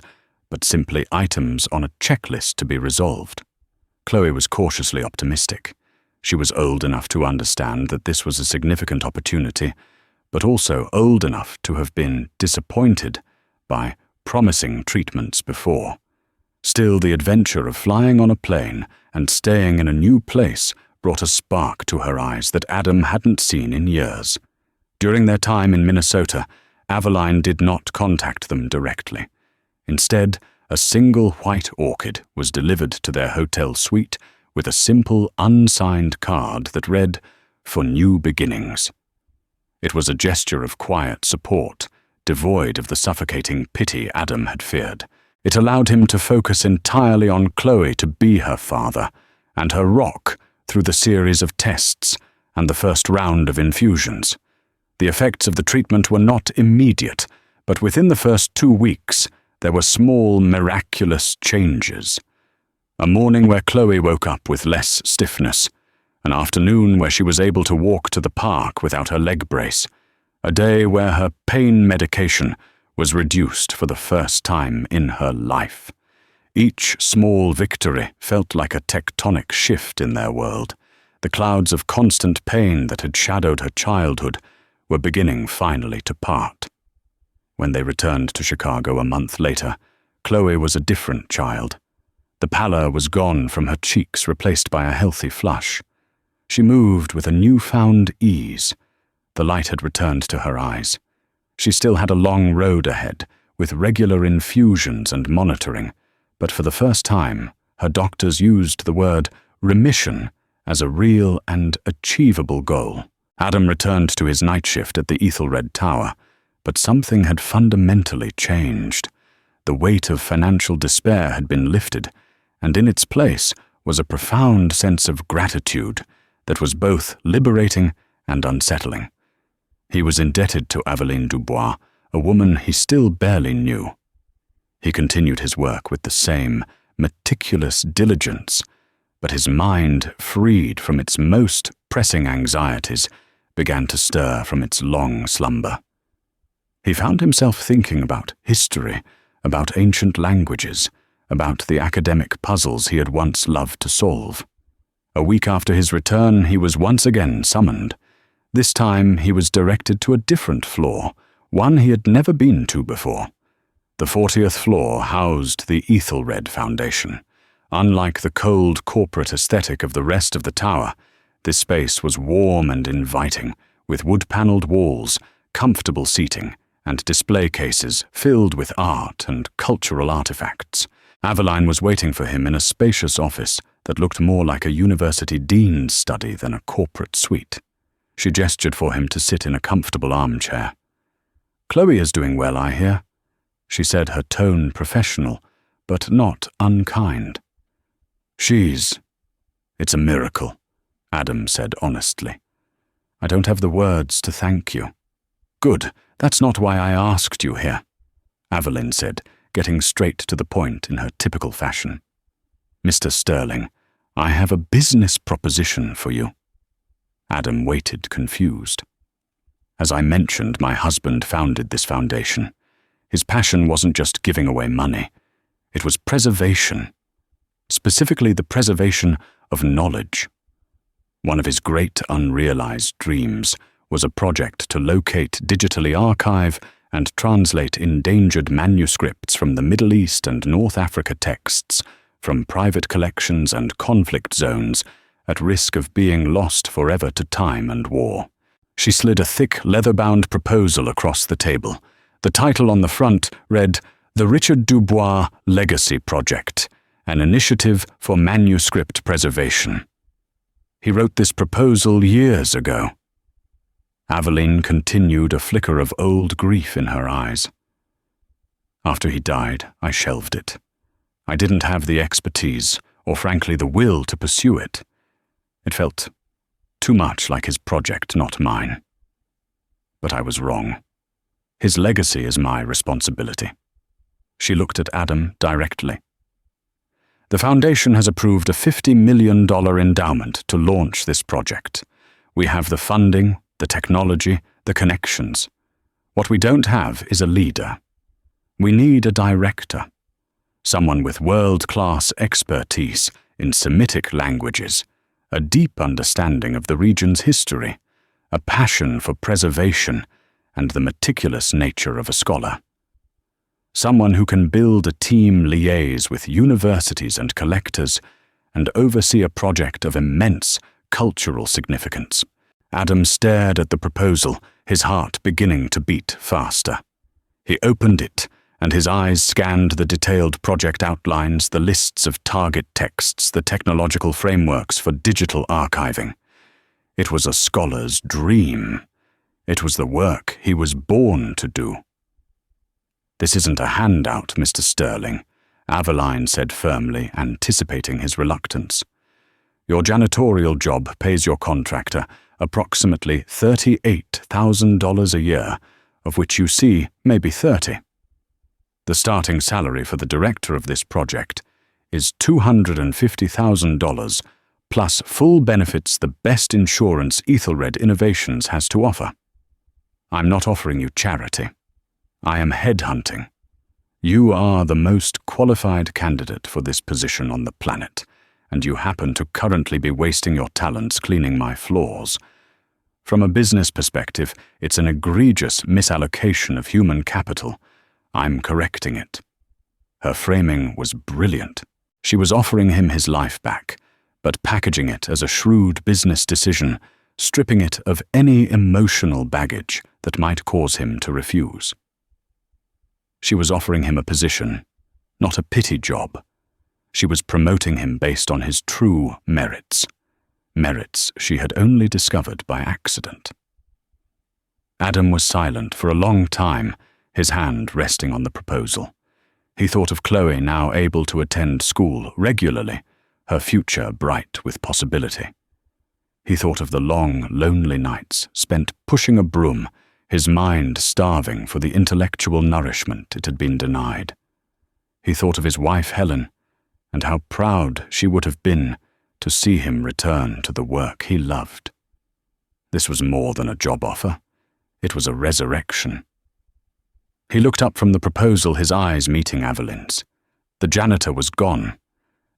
but simply items on a checklist to be resolved. Chloe was cautiously optimistic. She was old enough to understand that this was a significant opportunity, but also old enough to have been disappointed by promising treatments before. Still, the adventure of flying on a plane and staying in a new place brought a spark to her eyes that Adam hadn't seen in years. During their time in Minnesota, Aveline did not contact them directly. Instead, a single white orchid was delivered to their hotel suite with a simple, unsigned card that read, "For new beginnings." It was a gesture of quiet support, devoid of the suffocating pity Adam had feared. It allowed him to focus entirely on Chloe to be her father, and her rock through the series of tests and the first round of infusions. The effects of the treatment were not immediate, but within the first 2 weeks, there were small, miraculous changes. A morning where Chloe woke up with less stiffness, an afternoon where she was able to walk to the park without her leg brace, a day where her pain medication was reduced for the first time in her life. Each small victory felt like a tectonic shift in their world. The clouds of constant pain that had shadowed her childhood were beginning finally to part. When they returned to Chicago a month later, Chloe was a different child. The pallor was gone from her cheeks, replaced by a healthy flush. She moved with a newfound ease. The light had returned to her eyes. She still had a long road ahead, with regular infusions and monitoring, but for the first time, her doctors used the word remission as a real and achievable goal. Adam returned to his night shift at the Aethelred Tower, but something had fundamentally changed. The weight of financial despair had been lifted, and in its place was a profound sense of gratitude that was both liberating and unsettling. He was indebted to Aveline Dubois, a woman he still barely knew. He continued his work with the same meticulous diligence, but his mind, freed from its most pressing anxieties, began to stir from its long slumber. He found himself thinking about history, about ancient languages, about the academic puzzles he had once loved to solve. A week after his return, he was once again summoned. This time he was directed to a different floor, one he had never been to before. The 40th floor housed the Aethelred Foundation. Unlike the cold corporate aesthetic of the rest of the tower, this space was warm and inviting, with wood-paneled walls, comfortable seating, and display cases filled with art and cultural artifacts. Aveline was waiting for him in a spacious office that looked more like a university dean's study than a corporate suite. She gestured for him to sit in a comfortable armchair. "Chloe is doing well, I hear," she said, her tone professional, but not unkind. It's a miracle," Adam said honestly. "I don't have the words to thank you." "Good, that's not why I asked you here," Aveline said, getting straight to the point in her typical fashion. "Mr. Sterling, I have a business proposition for you." Adam waited, confused. "As I mentioned, my husband founded this foundation. His passion wasn't just giving away money. It was preservation, specifically the preservation of knowledge. One of his great unrealized dreams was a project to locate, digitally archive, and translate endangered manuscripts from the Middle East and North Africa texts, from private collections and conflict zones, at risk of being lost forever to time and war. She slid a thick, leather-bound proposal across the table. The title on the front read, "The Richard Dubois Legacy Project, an initiative for manuscript preservation." He wrote this proposal years ago. Aveline continued, a flicker of old grief in her eyes. "After he died, I shelved it. I didn't have the expertise, or frankly the will to pursue it. It felt too much like his project, not mine. But I was wrong. His legacy is my responsibility." She looked at Adam directly. "The Foundation has approved a $50 million endowment to launch this project. We have the funding, the technology, the connections. What we don't have is a leader. We need a director, someone with world-class expertise in Semitic languages, a deep understanding of the region's history, a passion for preservation, and the meticulous nature of a scholar. Someone who can build a team liaise with universities and collectors and oversee a project of immense cultural significance." Adam stared at the proposal, his heart beginning to beat faster. He opened it, and his eyes scanned the detailed project outlines, the lists of target texts, the technological frameworks for digital archiving. It was a scholar's dream. It was the work he was born to do. "This isn't a handout, Mr. Sterling," Aveline said firmly, anticipating his reluctance. "Your janitorial job pays your contractor approximately $38,000 a year, of which you see maybe 30. The starting salary for the director of this project is $250,000, plus full benefits the best insurance Aethelred Innovations has to offer. I'm not offering you charity. I am headhunting. You are the most qualified candidate for this position on the planet, and you happen to currently be wasting your talents cleaning my floors. From a business perspective, it's an egregious misallocation of human capital. I'm correcting it." Her framing was brilliant. She was offering him his life back, but packaging it as a shrewd business decision, stripping it of any emotional baggage that might cause him to refuse. She was offering him a position, not a pity job. She was promoting him based on his true merits. merits she had only discovered by accident. Adam was silent for a long time, his hand resting on the proposal. He thought of Chloe now able to attend school regularly, her future bright with possibility. He thought of the long, lonely nights spent pushing a broom, his mind starving for the intellectual nourishment it had been denied. He thought of his wife Helen, and how proud she would have been to see him return to the work he loved. This was more than a job offer. It was a resurrection. He looked up from the proposal, his eyes meeting Aveline's. The janitor was gone.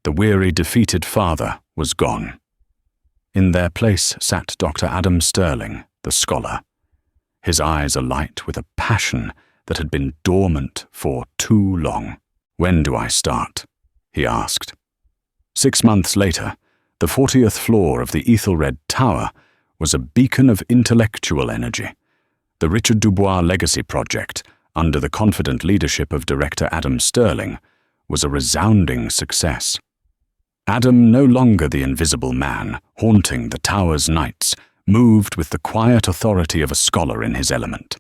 The weary, defeated father was gone. In their place sat Dr. Adam Sterling, the scholar, his eyes alight with a passion that had been dormant for too long. "When do I start?" he asked. 6 months later, the 40th floor of the Aethelred Tower was a beacon of intellectual energy. The Richard Dubois Legacy Project, under the confident leadership of director Adam Sterling, was a resounding success. Adam, no longer the invisible man, haunting the tower's nights, moved with the quiet authority of a scholar in his element.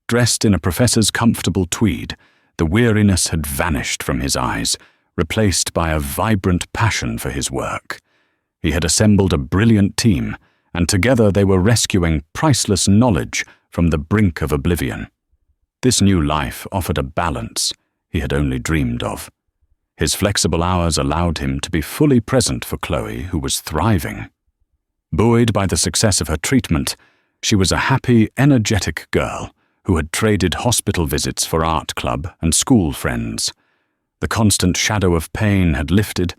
Dressed in a professor's comfortable tweed, the weariness had vanished from his eyes, replaced by a vibrant passion for his work. He had assembled a brilliant team, and together they were rescuing priceless knowledge from the brink of oblivion. This new life offered a balance he had only dreamed of. His flexible hours allowed him to be fully present for Chloe, who was thriving. Buoyed by the success of her treatment, she was a happy, energetic girl who had traded hospital visits for art club and school friends. The constant shadow of pain had lifted,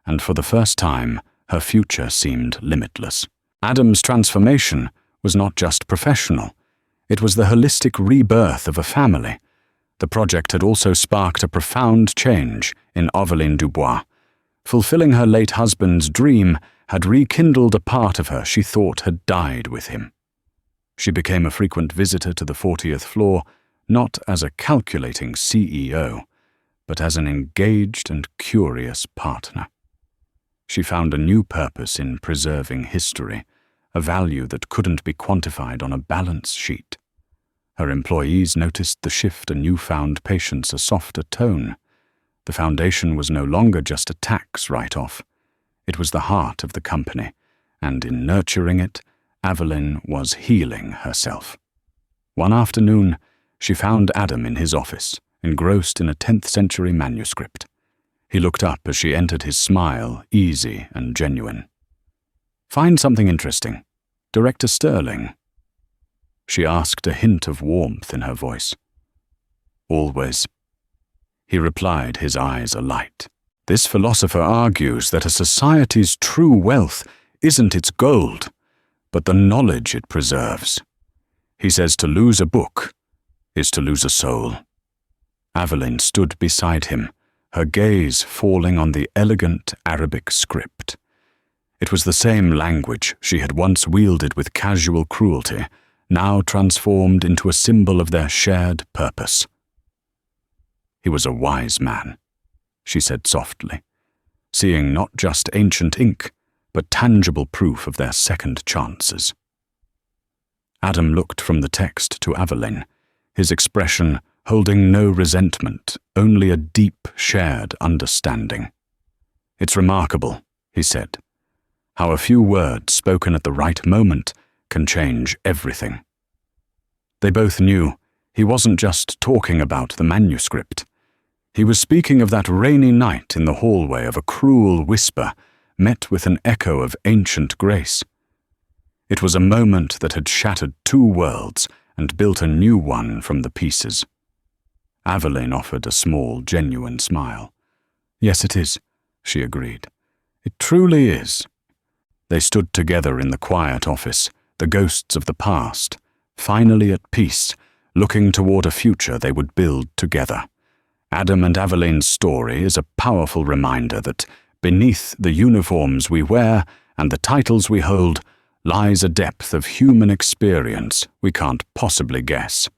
and for the first time, her future seemed limitless. Adam's transformation was not just professional. It was the holistic rebirth of a family. The project had also sparked a profound change in Aveline Dubois. Fulfilling her late husband's dream had rekindled a part of her she thought had died with him. She became a frequent visitor to the 40th floor, not as a calculating CEO, but as an engaged and curious partner. She found a new purpose in preserving history, a value that couldn't be quantified on a balance sheet. Her employees noticed the shift, a newfound patience, a softer tone. The foundation was no longer just a tax write-off. It was the heart of the company, and in nurturing it, Aveline was healing herself. One afternoon, she found Adam in his office, engrossed in a 10th century manuscript. He looked up as she entered, his smile easy and genuine. "Find something interesting. Director Sterling?" She asked, a hint of warmth in her voice. "Always," he replied, his eyes alight. "This philosopher argues that a society's true wealth isn't its gold, but the knowledge it preserves. He says to lose a book is to lose a soul." Aveline stood beside him, her gaze falling on the elegant Arabic script. It was the same language she had once wielded with casual cruelty, now transformed into a symbol of their shared purpose. "He was a wise man," she said softly, seeing not just ancient ink, but tangible proof of their second chances. Adam looked from the text to Aveline, his expression holding no resentment, only a deep, shared understanding. "It's remarkable," he said, "how a few words spoken at the right moment can change everything." They both knew he wasn't just talking about the manuscript. He was speaking of that rainy night in the hallway, of a cruel whisper met with an echo of ancient grace. It was a moment that had shattered two worlds and built a new one from the pieces. Aveline offered a small, genuine smile. "Yes, it is," she agreed. "It truly is." They stood together in the quiet office, the ghosts of the past, finally at peace, looking toward a future they would build together. Adam and Aveline's story is a powerful reminder that beneath the uniforms we wear and the titles we hold lies a depth of human experience we can't possibly guess.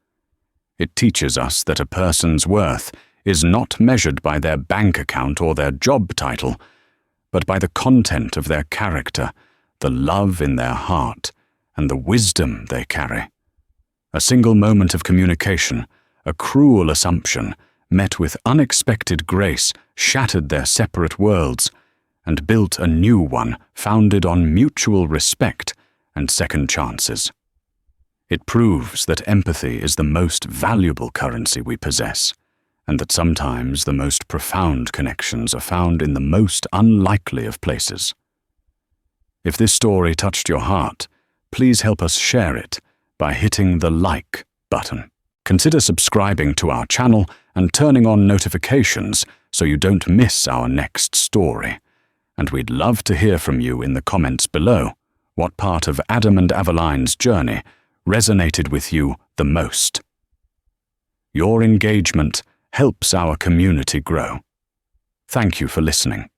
It teaches us that a person's worth is not measured by their bank account or their job title, but by the content of their character, the love in their heart, and the wisdom they carry. A single moment of communication, a cruel assumption, met with unexpected grace, shattered their separate worlds, and built a new one founded on mutual respect and second chances. It proves that empathy is the most valuable currency we possess, and that sometimes the most profound connections are found in the most unlikely of places. If this story touched your heart, please help us share it by hitting the like button. Consider subscribing to our channel and turning on notifications so you don't miss our next story. And we'd love to hear from you in the comments below. What part of Adam and Aveline's journey resonated with you the most? Your engagement helps our community grow. Thank you for listening.